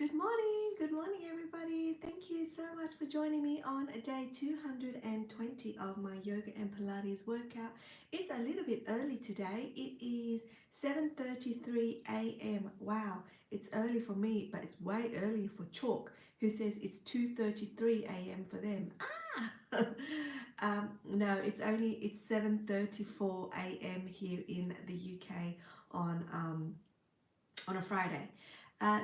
Good morning, everybody. Thank you so much for joining me on day 220 of my yoga and Pilates workout. It's a little bit early today. It is 7:33 a.m. Wow, it's early for me, but it's way early for Chalk, who says it's 2:33 a.m. for them. Ah! No, it's 7:34 a.m. here in the UK on a Friday.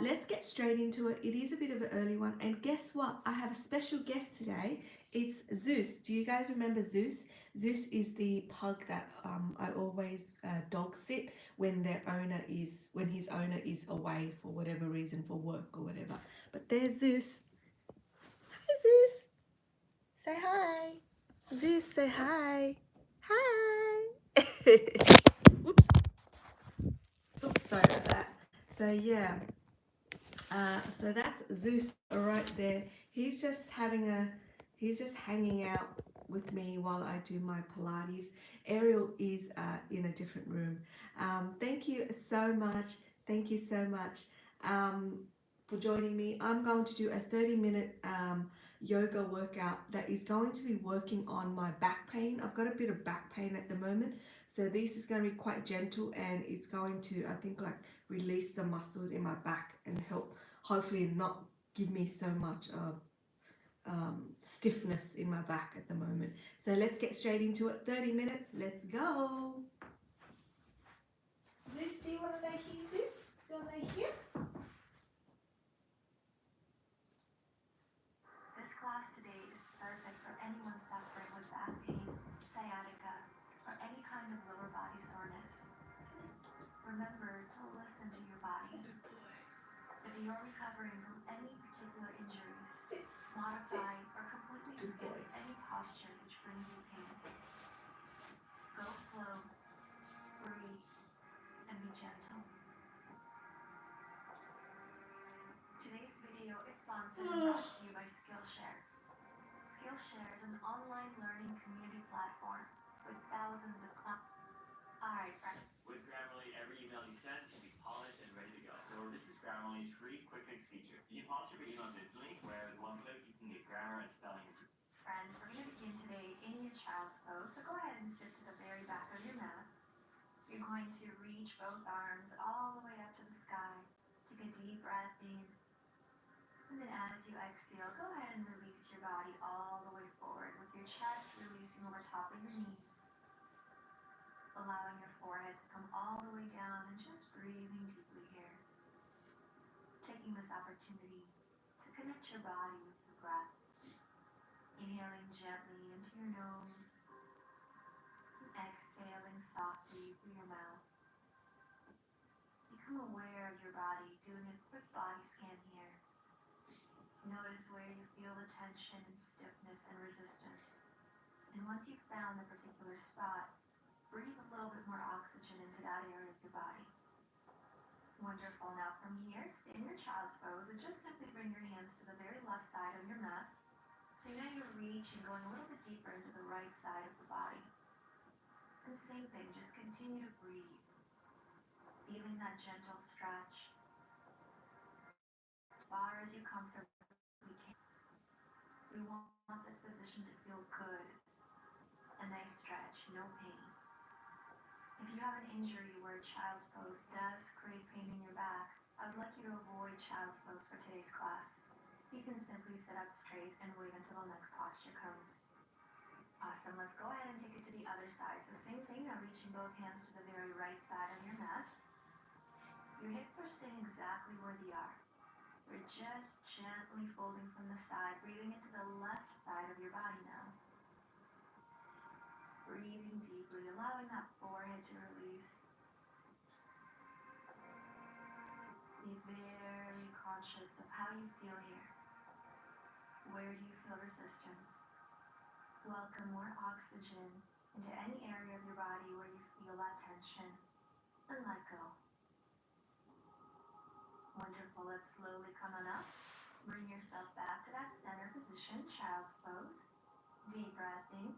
Let's get straight into it. It is a bit of an early one, and guess what? I have a special guest today. It's Zeus. Do you guys remember Zeus? Zeus is the pug that I always dog sit when his owner is away for whatever reason, for work or whatever. But there's Zeus. Hi, Zeus. Say hi. Zeus, say hi. Hi. Oops. Oops. Sorry about that. So yeah. So that's Zeus right there. He's just he's just hanging out with me while I do my Pilates. Ariel is in a different room. Thank you so much. Thank you so much for joining me. I'm going to do a 30-minute yoga workout that is going to be working on my back pain. I've got a bit of back pain at the moment. So this is going to be quite gentle, and it's going to, I think, like release the muscles in my back and help hopefully not give me so much stiffness in my back at the moment. So let's get straight into it. 30 minutes. Let's go. Zeus, do you want to lay here, Zeus? Do you want to lay here? This class today is perfect for anyone suffering with back pain, sciatica, or any kind of lower body soreness. Remember to listen to your body. If you're recovering from any particular injuries, modify or completely skip any posture which brings you pain. Go slow, breathe, and be gentle. Today's video is sponsored and brought to you by Skillshare. Skillshare is an online learning community platform with thousands of clients. Alright, friends. With Grammarly, every email you send can be polished and ready to go. So this is Grammarly's free quick fix feature. You can polish your emails instantly, where with one click you can get grammar and spelling improvement. Friends, we're going to begin today in your child's pose. So go ahead and sit to the very back of your mat. You're going to reach both arms all the way up to the sky. Take a deep breath in. And then as you exhale, go ahead and release your body all the way forward with your chest releasing over top of your knees. Allowing your forehead to come all the way down and just breathing deeply here. Taking this opportunity to connect your body with your breath. Inhaling gently into your nose and exhaling softly through your mouth. Become aware of your body, doing a quick body scan here. Notice where you feel the tension and stiffness and resistance. And once you've found the particular spot, breathe a little bit more oxygen into that area of your body. Wonderful. Now from here, stay in your child's pose and just simply bring your hands to the very left side of your mat. So now you're reaching, going a little bit deeper into the right side of the body. And same thing, just continue to breathe. Feeling that gentle stretch. As far as you comfortably can. We want this position to feel good. A nice stretch, no pain. If you have an injury where child's pose does create pain in your back, I would like you to avoid child's pose for today's class. You can simply sit up straight and wait until the next posture comes. Awesome, let's go ahead and take it to the other side. So same thing, now reaching both hands to the very right side of your mat. Your hips are staying exactly where they are. We're just gently folding from the side, breathing into the left side of your body now. Breathing deeply, allowing that forehead to release. Be very conscious of how you feel here. Where do you feel resistance? Welcome more oxygen into any area of your body where you feel that tension, and let go. Wonderful, let's slowly come on up. Bring yourself back to that center position, child's pose. Deep breath in.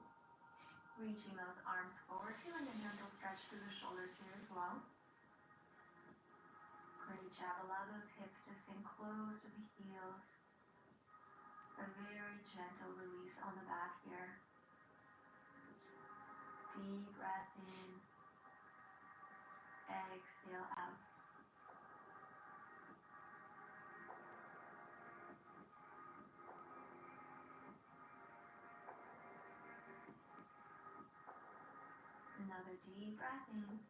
Reaching those arms forward, feeling a gentle stretch through the shoulders here as well. Great job. Allow those hips to sink close to the heels. A very gentle release on the back here. Deep breath in. Exhale out. Another deep breath in.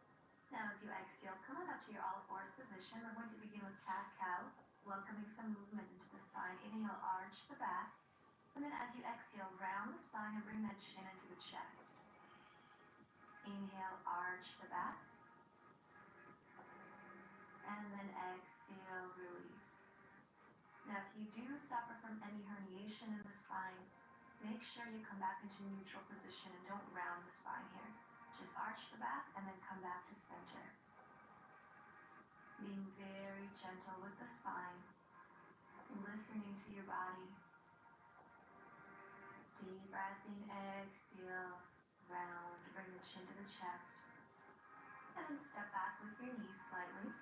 Now as you exhale, come on up to your all fours position. We're going to begin with cat-cow, welcoming some movement into the spine. Inhale, arch the back. And then as you exhale, round the spine and bring that chin into the chest. Inhale, arch the back. And then exhale, release. Now if you do suffer from any herniation in the spine, make sure you come back into neutral position and don't round the spine here. Just arch the back and then come back to center. Being very gentle with the spine, listening to your body. Deep breath in, exhale, round, bring the chin to the chest. And then step back with your knees slightly.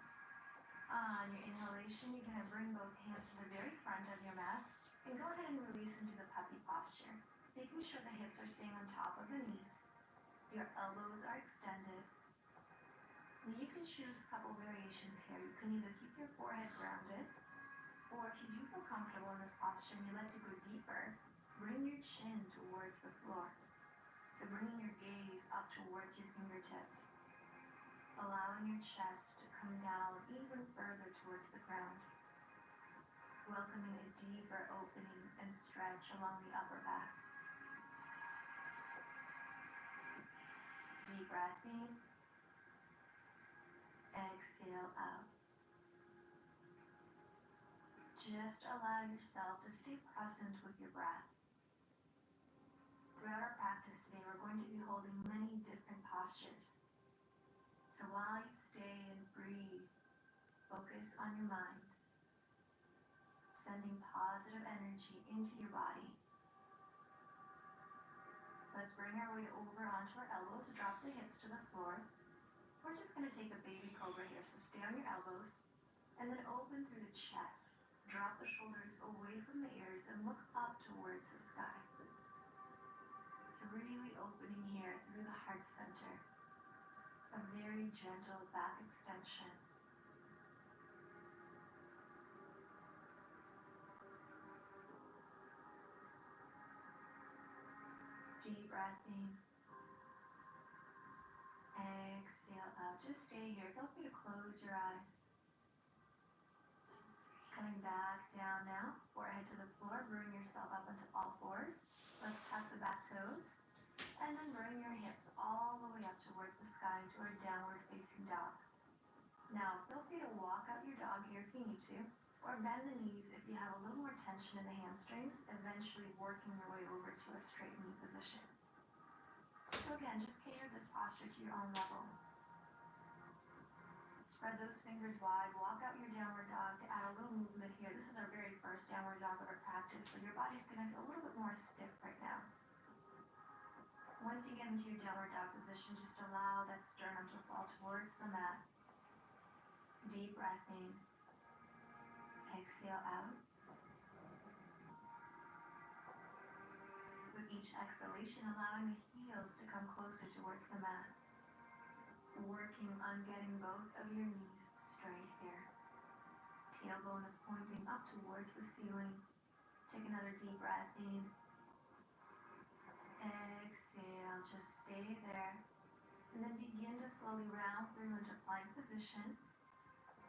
On your inhalation, you're going to bring both hands to the very front of your mat and go ahead and release into the puppy posture, making sure the hips are staying on top of the knees. Your elbows are extended. And you can choose a couple variations here. You can either keep your forehead grounded, or if you do feel comfortable in this posture and you like to go deeper, bring your chin towards the floor. So bringing your gaze up towards your fingertips, allowing your chest to come down even further towards the ground, welcoming a deeper opening and stretch along the upper back. Deep breath in, exhale out. Just allow yourself to stay present with your breath. Throughout our practice today, we're going to be holding many different postures. So while you stay and breathe, focus on your mind, sending positive energy into your body. Let's bring our weight over onto our elbows, drop the hips to the floor. We're just going to take a baby cobra here, so stay on your elbows, and then open through the chest. Drop the shoulders away from the ears and look up towards the sky. So really opening here through the heart center. A very gentle back extension. Deep breath in. Exhale out. Just stay here. Feel free to close your eyes. Coming back down now. Forehead to the floor. Bring yourself up onto all fours. Let's tuck the back toes. And then bring your hips all the way up towards the sky into our downward facing dog. Now, feel free to walk out your dog here if you need to, or bend the knees if you have a little more tension in the hamstrings, eventually working your way over to a straight knee position. So again, just cater this posture to your own level. Spread those fingers wide, walk out your downward dog to add a little movement here. This is our very first downward dog of our practice, so your body's going to feel a little bit more stiff right now. Once you get into your downward dog position, just allow that sternum to fall towards the mat. Deep breath in. Exhale out. With each exhalation, allowing the heels to come closer towards the mat. Working on getting both of your knees straight here. Tailbone is pointing up towards the ceiling. Take another deep breath in. Exhale, just stay there. And then begin to slowly round through into plank position.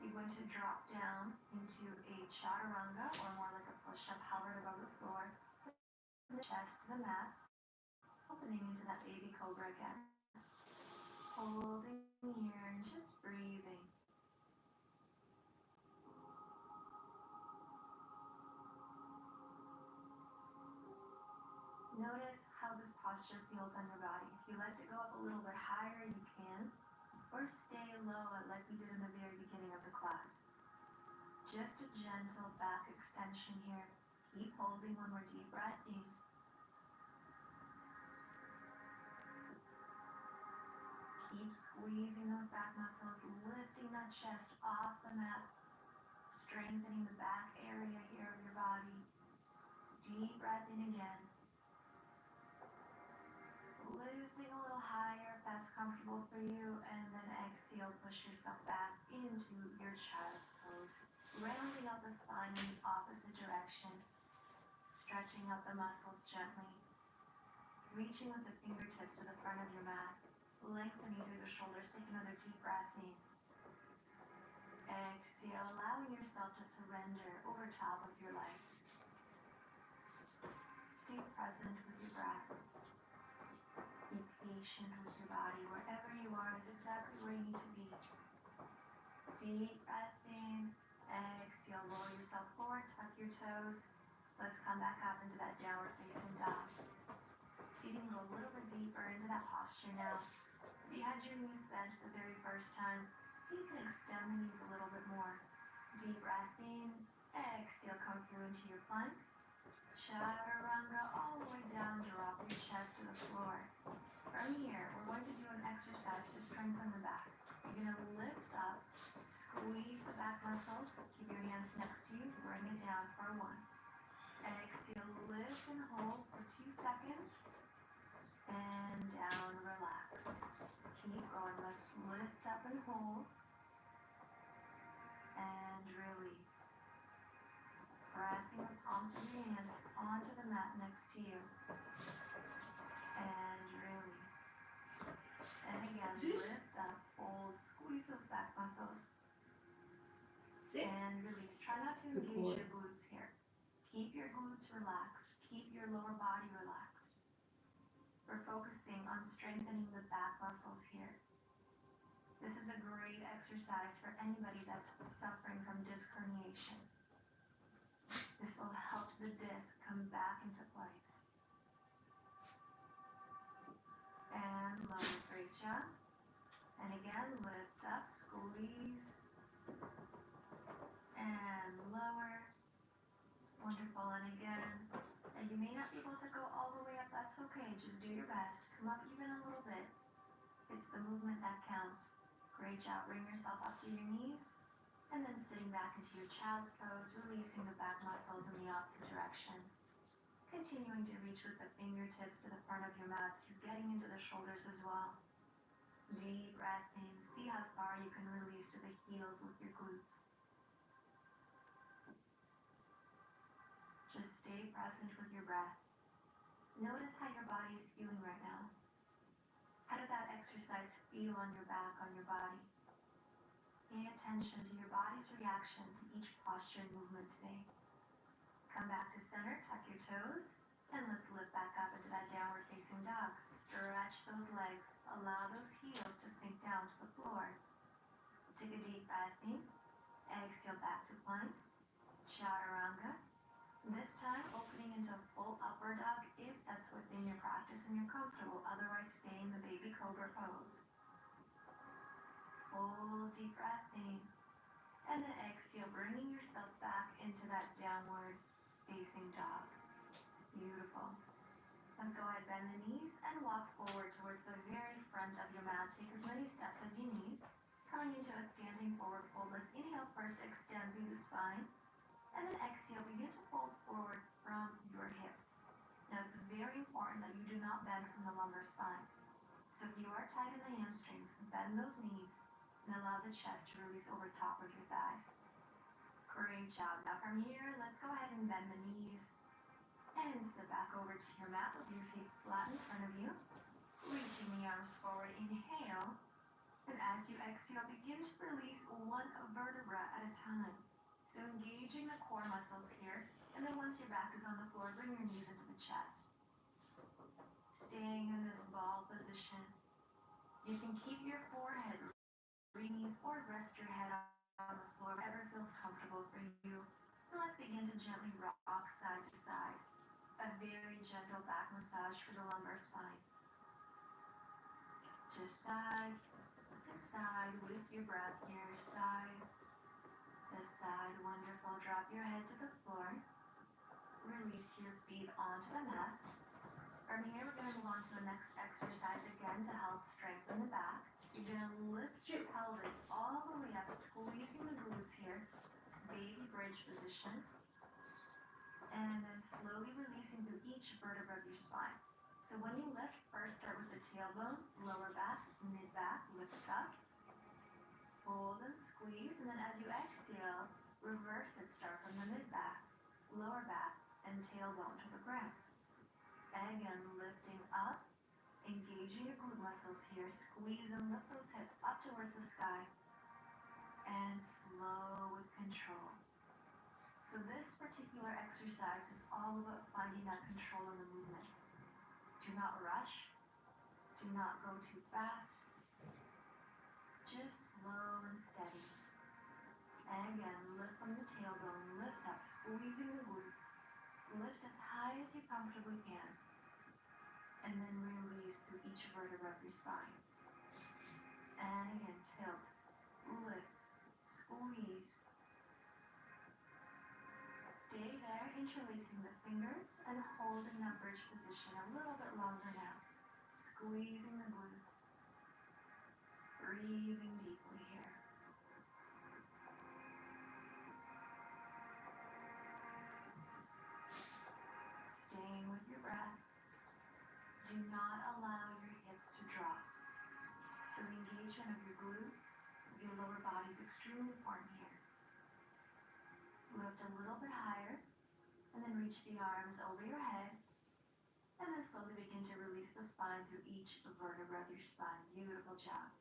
You're going to drop down into a chaturanga, or more like a push-up, hovered above the floor. From the chest to the mat, opening into that baby cobra again. Holding here and just breathing. Notice how this posture feels on your body. If you like to go up a little bit higher, you can, or stay low like we did in the very beginning of the class. Just a gentle back extension here. Keep holding one more deep breath in. Keep squeezing those back muscles, lifting that chest off the mat, strengthening the back area here of your body. Deep breath in again. Lifting a little higher if that's comfortable for you, and then exhale, push yourself back into your child's pose. Rounding out the spine in the opposite direction. Stretching out the muscles gently. Reaching with the fingertips to the front of your mat. Lengthening through the shoulders. Take another deep breath in. Exhale, allowing yourself to surrender over top of your legs. Stay present with your breath. Be patient with your body. Wherever you are is exactly where you need to be. Deep breath in. Exhale, roll yourself forward, tuck your toes. Let's come back up into that downward facing dog. See if you can go a little bit deeper into that posture now. If you had your knees bent the very first time, see if you can extend the knees a little bit more. Deep breath in. Exhale, come through into your plank. Chaturanga, all the way down, drop your chest to the floor. From here, we're going to do an exercise to strengthen the back. You're going to lift up, squeeze the back muscles, keep your hands next to you, bring it down for 1. Exhale, lift and hold for 2 seconds, and down, relax. Keep going, let's lift up and hold, and release. Pressing the palms of your hands onto the mat next to you. And release. And again, lift up, hold, squeeze those back muscles. Sit. And release. Try not to engage your glutes here. Keep your glutes relaxed. Keep your lower body relaxed. We're focusing on strengthening the back muscles here. This is a great exercise for anybody that's suffering from disc herniation. This will help the disc come back into place. And lower, great job. And again, lift up, squeeze. And lower. Wonderful, and again. And you may not be able to go all the way up, that's okay. Just do your best. Come up even a little bit. It's the movement that counts. Great job. Bring yourself up to your knees. And then sitting back into your child's pose, releasing the back muscles in the opposite direction. Continuing to reach with the fingertips to the front of your mat, so you're getting into the shoulders as well. Deep breath in. See how far you can release to the heels with your glutes. Just stay present with your breath. Notice how your body is feeling right now. How did that exercise feel on your back, on your body? Pay attention to your body's reaction to each posture and movement today. Come back to center, tuck your toes, and let's lift back up into that downward facing dog. Stretch those legs. Allow those heels to sink down to the floor. Take a deep breath in. Exhale back to plank. Chaturanga. This time opening into a full upward dog if that's within your practice and you're comfortable. Otherwise, stay in the baby cobra pose. Full deep breath in. And then exhale, bringing yourself back into that downward facing dog. Beautiful. Let's go ahead, bend the knees and walk forward towards the very front of your mat. Take as many steps as you need. Coming into a standing forward fold. Let's inhale first, extend through the spine. And then exhale, begin to fold forward from your hips. Now it's very important that you do not bend from the lumbar spine. So if you are tight in the hamstrings, bend those knees and allow the chest to release over top of your thighs. Great job. Now from here, let's go ahead and bend the knees and sit back over to your mat with your feet flat in front of you. Reaching the arms forward, inhale. And as you exhale, begin to release one vertebra at a time. So engaging the core muscles here. And then once your back is on the floor, bring your knees into the chest. Staying in this ball position. You can keep your forehead, knees, or rest your head on the floor, whatever feels comfortable for you. And let's begin to gently rock side to side. A very gentle back massage for the lumbar spine. Just side to side with your breath here. Side to side. Wonderful. Drop your head to the floor. Release your feet onto the mat. From here, we're going to move on to the next exercise again to help strengthen the back. You're going to lift your pelvis all the way up, squeezing the glutes here. baby bridge position, and then slowly releasing through each vertebra of your spine. So when you lift, first start with the tailbone, lower back, mid back, lift up, hold and squeeze, and then as you exhale, reverse it, start from the mid back, lower back, and tailbone to the ground. And again, lifting up, engaging your glute muscles here, squeeze and lift those hips up towards the sky, and slow with control. So this particular exercise is all about finding that control in the movement. Do not rush, do not go too fast, just slow and steady. And again, lift from the tailbone, lift up, squeezing the glutes, lift as high as you comfortably can, and then release through each vertebra of your spine. And again, tilt, lift, squeeze. Stay there, interlacing the fingers and holding that bridge position a little bit longer now. Squeezing the glutes. Breathing deeply here. Staying with your breath. Do not allow your hips to drop. So the engagement of your glutes, your lower body is extremely important here. Lift a little bit higher, and then reach the arms over your head, and then slowly begin to release the spine through each vertebra of your spine. Beautiful job.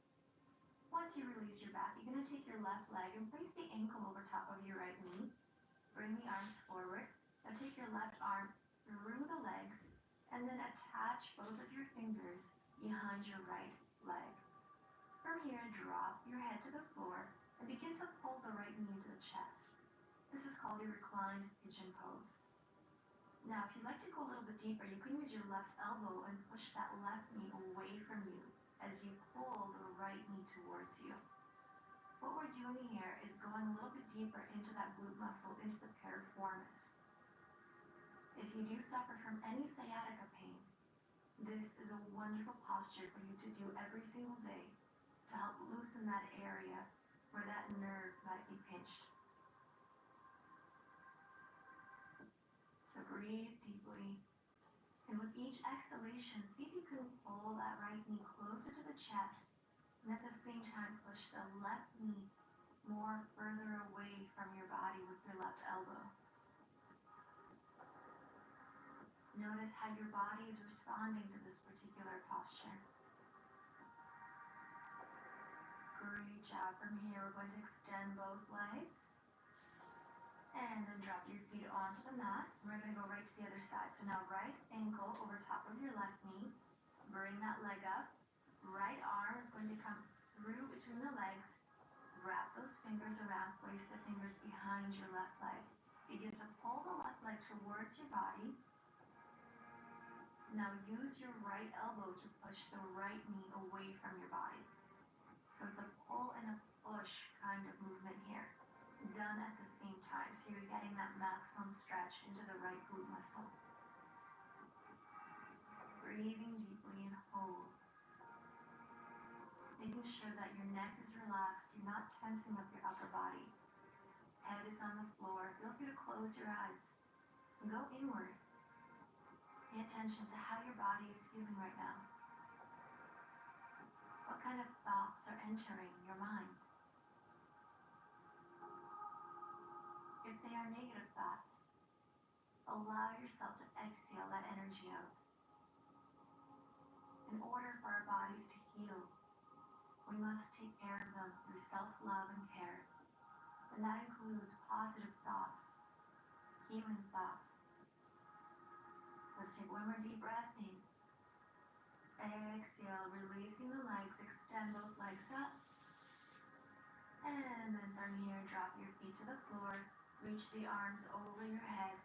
Once you release your back, you're going to take your left leg and place the ankle over top of your right knee. Bring the arms forward. Now take your left arm through the legs, and then attach both of your fingers behind your right leg. From here, drop your head to the floor and begin to pull the right knee into the chest. This is called a reclined pigeon pose. Now, if you'd like to go a little bit deeper, you can use your left elbow and push that left knee away from you as you pull the right knee towards you. What we're doing here is going a little bit deeper into that glute muscle, into the piriformis. If you do suffer from any sciatica pain, this is a wonderful posture for you to do every single day to help loosen that area where that nerve might be pinched. So breathe deeply, and with each exhalation, see if you can pull that right knee closer to the chest, and at the same time push the left knee more further away from your body with your left elbow. Notice how your body is responding to this particular posture. Great job. From here, we're going to extend both legs. And then drop your feet onto the mat. We're going to go right to the other side. So now right ankle over top of your left knee. Bring that leg up. Right arm is going to come through between the legs. Wrap those fingers around. Place the fingers behind your left leg. Begin to pull the left leg towards your body. Now use your right elbow to push the right knee away from your body. So it's a pull and a push kind of movement here, done at the same time. So you're getting that maximum stretch into the right glute muscle. Breathing deeply and hold. Making sure that your neck is relaxed. You're not tensing up your upper body. Head is on the floor. Feel free to close your eyes and go inward. Pay attention to how your body is feeling right now. What kind of thoughts are entering your mind? If they are negative thoughts, allow yourself to exhale that energy out. In order for our bodies to heal, we must take care of them through self-love and care. And that includes positive thoughts, healing thoughts. Let's take one more deep breath in. Exhale, releasing the legs, extend both legs up. And then from here, drop your feet to the floor, reach the arms over your head,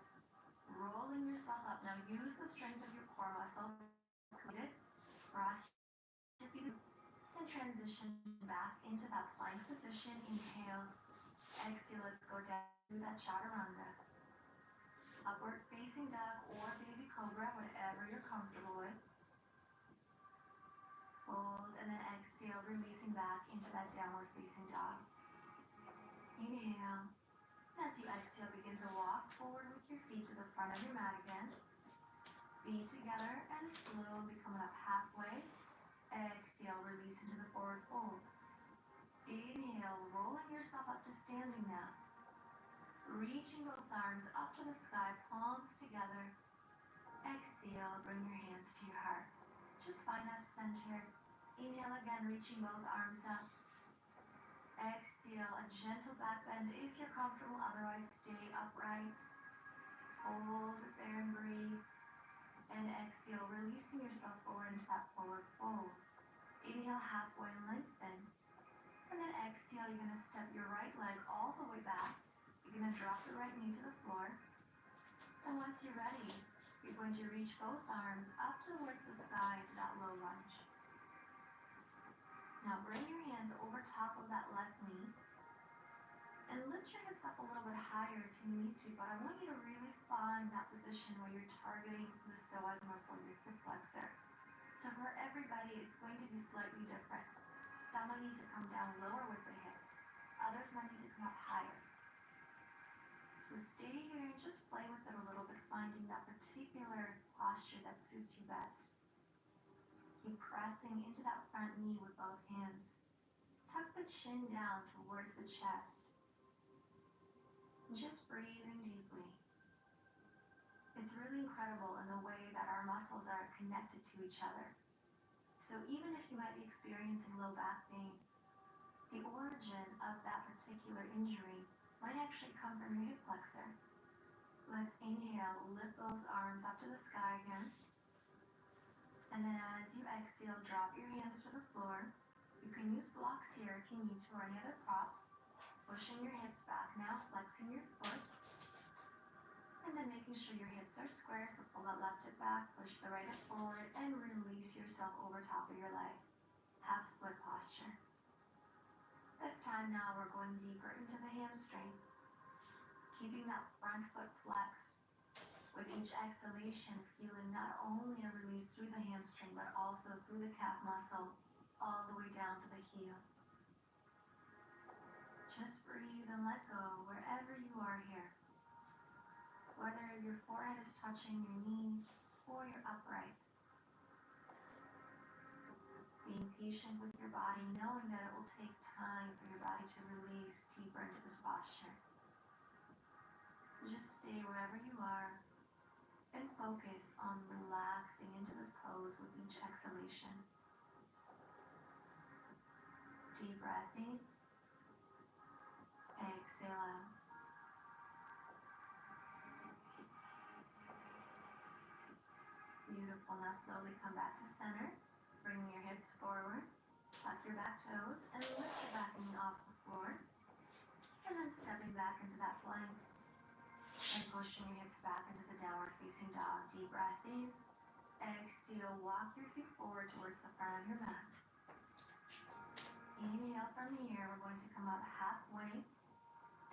rolling yourself up. Now use the strength of your core muscles. Cross your feet and transition back into that plank position. Inhale, exhale, let's go down to that chaturanga. Upward facing dog or baby cobra, whatever you're comfortable with. Hold and then exhale, releasing back into that downward facing dog. Inhale And as you exhale, begin to walk forward with your feet to the front of your mat again. Feet together and slowly coming up halfway. Exhale, release into the forward fold. Inhale, rolling yourself up to standing now. Reaching both arms up to the sky, palms together. Exhale, bring your hands to your heart. Just find that center. Inhale again, reaching both arms up. Exhale, a gentle back bend if you're comfortable, otherwise stay upright. Hold it there and breathe. And exhale, releasing yourself forward into that forward fold. Inhale, halfway lengthen. And then exhale, you're going to step your right leg all the way back. You're going to drop the right knee to the floor. And once you're ready, you're going to reach both arms up towards the sky to that low lunge. Now bring your hands over top of that left knee. And lift your hips up a little bit higher if you need to, but I want you to really find that position where you're targeting the psoas muscle, your hip flexor. So for everybody, it's going to be slightly different. Some might need to come down lower with the hips. Others might need to come up higher. So stay here and just play with it a little bit, finding that particular posture that suits you best. Keep pressing into that front knee with both hands. Tuck the chin down towards the chest. Just breathing deeply. It's really incredible in the way that our muscles are connected to each other. So even if you might be experiencing low back pain, the origin of that particular injury might actually come from your hip flexor. Let's inhale, lift those arms up to the sky again. And then as you exhale, drop your hands to the floor. You can use blocks here if you need to, or any other props. Pushing your hips back now, flexing your foot. And then making sure your hips are square, so pull that left hip back, push the right hip forward, and release yourself over top of your leg. Half split posture. This time now we're going deeper into the hamstring. Keeping that front foot flexed. With each exhalation, feeling not only a release through the hamstring, but also through the calf muscle, all the way down to the heel. Just breathe and let go wherever you are here. Whether your forehead is touching your knee or you're upright. Being patient with your body, knowing that it will take time for your body to release deeper into this posture. Just stay wherever you are and focus on relaxing into this pose with each exhalation. Deep breath in. Exhale out. Beautiful. Now slowly come back to center. Bringing your hips forward. Tuck your back toes and lift your back knee off the floor. And then stepping back into that plank. And pushing your hips back into the downward facing dog. Deep breath in. Exhale. Walk your feet forward towards the front of your mat. Inhale from here. We're going to come up halfway.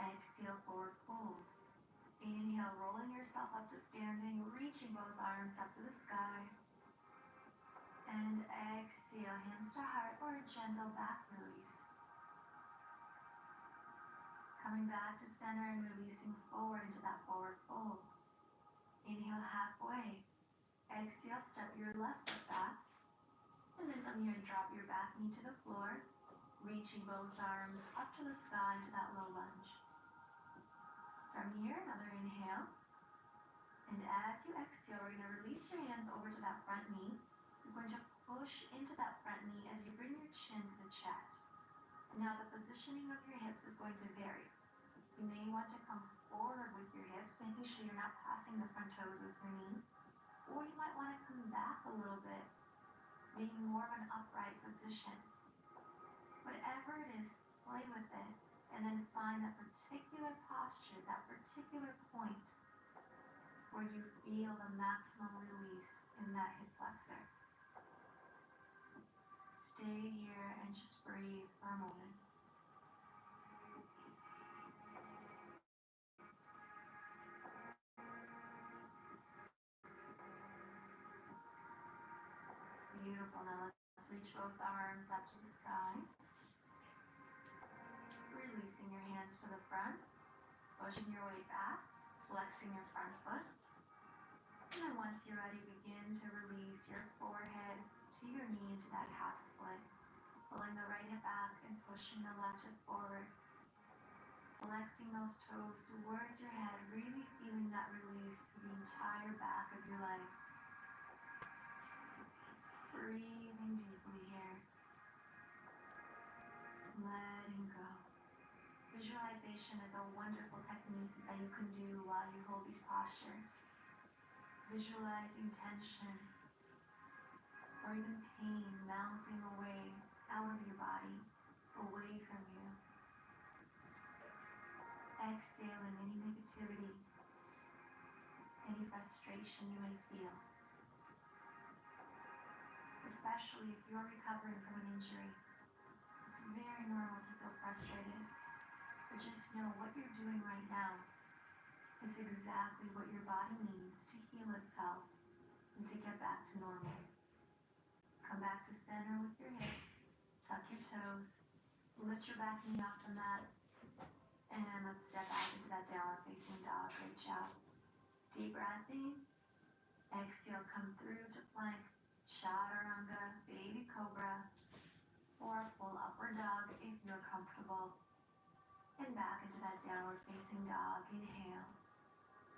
Exhale, forward fold. Inhale, rolling yourself up to standing, reaching both arms up to the sky. And exhale, hands to heart or a gentle back release. Coming back to center and releasing forward into that forward fold. Inhale halfway. Exhale, step your left foot back. And then from here, drop your back knee to the floor, reaching both arms up to the sky into that low lunge. From here, another inhale. And as you exhale, we're going to release your hands over to that front knee. You're going to push into that front knee as you bring your chin to the chest. Now the positioning of your hips is going to vary. You may want to come forward with your hips, making sure you're not passing the front toes with your knee. Or you might want to come back a little bit, being more of an upright position. Whatever it is, play with it, and then find that particular posture, that particular point where you feel the maximum release in that hip flexor. Stay here and just breathe for a moment. Beautiful. Now let's reach both arms up to the sky. Releasing your hands to the front. pushing your way back, flexing your front foot. And then once you're ready, begin to release your forehead to your knee into that half split. Pulling the right hip back and pushing the left hip forward. Flexing those toes towards your head, really feeling that release through the entire back of your leg. Breathing deeply here. Letting go. Visualization is a wonderful technique that you can do while you hold these postures. Visualizing tension or even pain mounting away out of your body, away from you. Exhaling any negativity, any frustration you may feel. Especially if you're recovering from an injury. It's very normal to feel frustrated, but just know what you're doing right now is exactly what your body needs to heal itself and to get back to normal. Come back to center with your hips, tuck your toes, lift your back knee off the mat, and let's step out into that downward facing dog. Great job. Deep breath in. Exhale, come through to plank, chaturanga, baby cobra, or full upward dog if you're comfortable. And back into that downward facing dog. Inhale.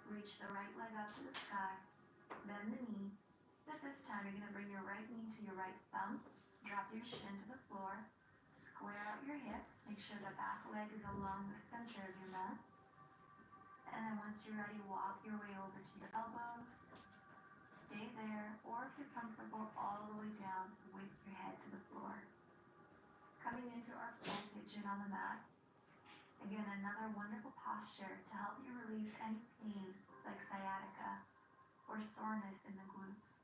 Reach the right leg up to the sky. Bend the knee. At this time, you're going to bring your right knee to your right thumb. Drop your shin to the floor. Square out your hips. Make sure the back leg is along the center of your mat. And then once you're ready, walk your way over to your elbows. Stay there, or if you're comfortable, all the way down with your head to the floor. Coming into our full pigeon on the mat. Again, another wonderful posture to help you release any pain like sciatica or soreness in the glutes.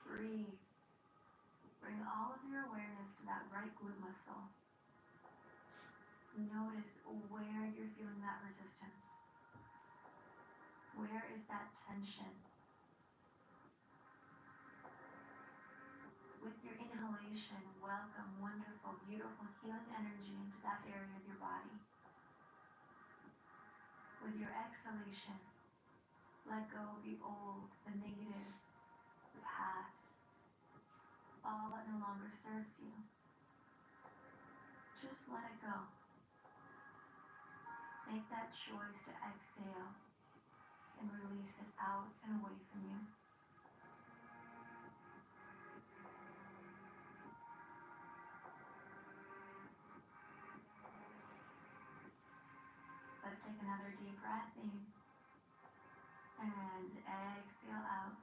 Breathe. Bring all of your awareness to that right glute muscle. Notice where you're feeling that resistance. Where is that tension? With your inhalation, welcome wonderful, beautiful healing energy into that area of your body. With your exhalation, let go of the old, the negative, the past, all that no longer serves you. Just let it go. Make that choice to exhale and release it out and away from you. Let's take another deep breath in and exhale out.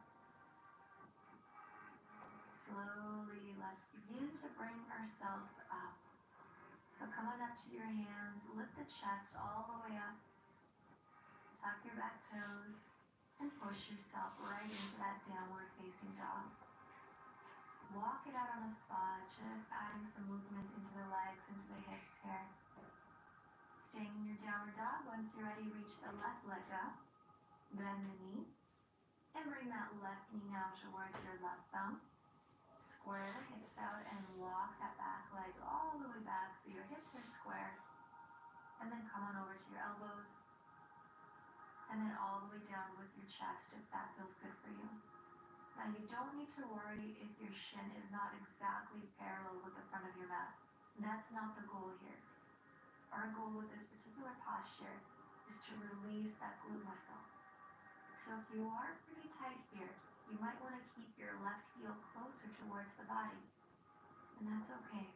Slowly, let's begin to bring ourselves up. So come on up to your hands, lift the chest all the way up. Tuck your back toes and push yourself right into that downward facing dog. Walk it out on the spot, just adding some movement into the legs, into the hips here. Staying in your downward dog. Once you're ready, reach the left leg up, bend the knee, and bring that left knee now towards your left thumb. Square the hips out and walk that back leg all the way back so your hips are square. And then come on over to your elbows. And then all the way down with your chest if that feels good for you. Now you don't need to worry if your shin is not exactly parallel with the front of your mat. That's not the goal here. Our goal with this particular posture is to release that glute muscle. So if you are pretty tight here, you might want to keep your left heel closer towards the body. And that's okay.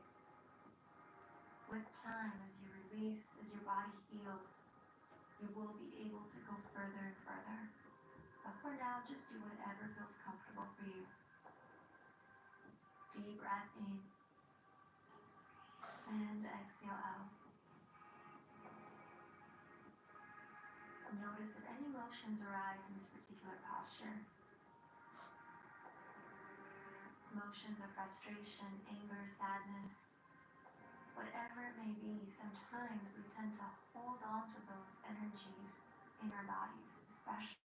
With time, as you release, as your body heals, you will be able to go further and further. But for now, just do whatever feels comfortable for you. Deep breath in and exhale out. Notice if any emotions arise in this particular posture. Emotions of frustration, anger, sadness, whatever it may be, sometimes we tend to hold on to those energies in our bodies, especially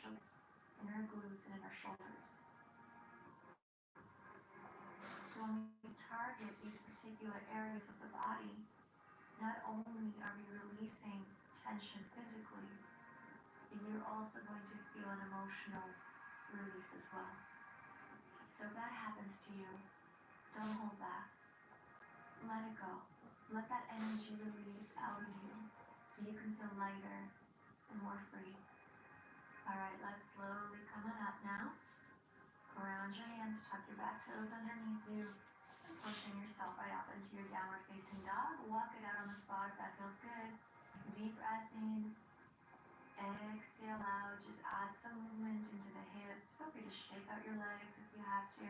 in our glutes and in our shoulders. So when we target these particular particular areas of the body, not only are we releasing tension physically, but you're also going to feel an emotional release as well. So if that happens to you, don't hold back. Let it go. Let that energy release out of you so you can feel lighter and more free. Alright, let's slowly come on up now. Ground your hands, tuck your back toes underneath you, and pushing yourself right up into your downward facing dog. Walk it out on the spot if that feels good. Deep breath in. Exhale out. Just add some movement into the hips. Feel free to shake out your legs if you have to.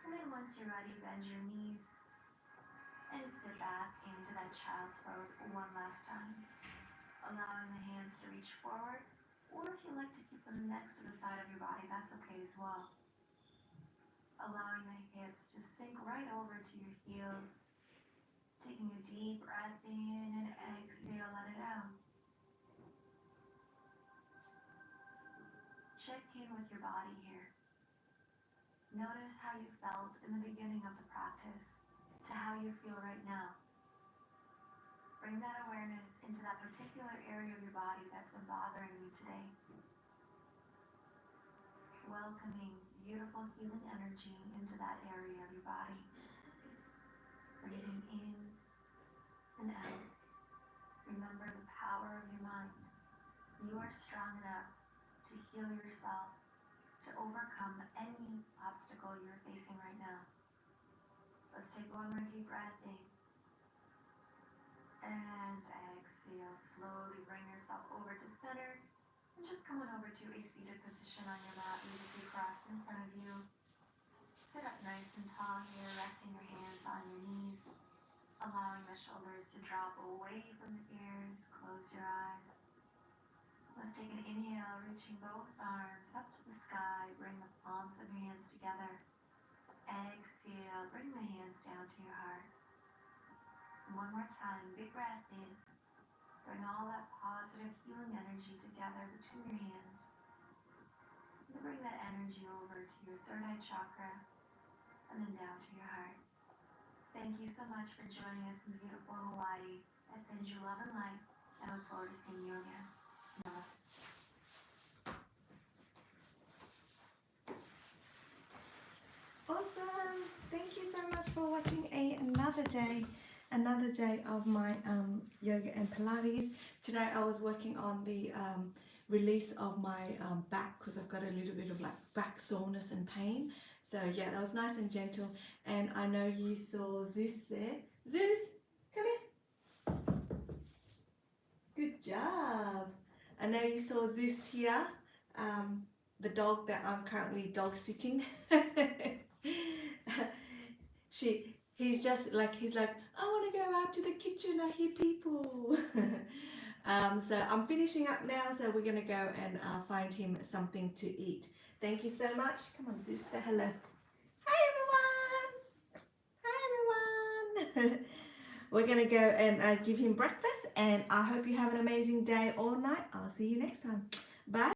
And then once you're ready, bend your knees and sit back into that child's pose one last time. Allowing the hands to reach forward, or if you like to keep them next to the side of your body, that's okay as well. Allowing the hips to sink right over to your heels. Taking a deep breath in and exhale, let it out. Check in with your body here. Notice how you felt in the beginning of the practice to how you feel right now. Bring that awareness into that particular area of your body that's been bothering you today. Welcoming beautiful healing energy into that area of your body. Breathing in and out. Remember the power of your mind. You are strong enough to heal yourself, to overcome any obstacle you're facing right now. Let's take one more deep breath in. And exhale. Slowly bring yourself over to center. And just come on over to a seated position on your mat. Leave your feet crossed in front of you. Sit up nice and tall here, resting your hands on your knees. Allowing the shoulders to drop away from the ears. Close your eyes. Let's take an inhale, reaching both arms up to the sky. Bring the palms of your hands together. Exhale, bring the hands down to your heart. One more time, big breath in. Bring all that positive healing energy together between your hands. And bring that energy over to your third eye chakra and then down to your heart. Thank you so much for joining us in beautiful Hawaii. I send you love and light and look forward to seeing you again. Namaste. Awesome. Thank you so much for watching another day of my yoga and Pilates. Today I was working on the release of my back because I've got a little bit of like back soreness and pain. So yeah, that was nice and gentle. And I know you saw Zeus there. Zeus, come here. Good job. I know you saw Zeus here, the dog that I'm currently dog sitting. He's like, I want to go out to the kitchen, I hear people. So I'm finishing up now, so we're gonna go and find him something to eat. Thank you so much. Come on, Zeus, say hello. Hi everyone. We're gonna go and give him breakfast, and I hope you have an amazing day or night. I'll see you next time. Bye.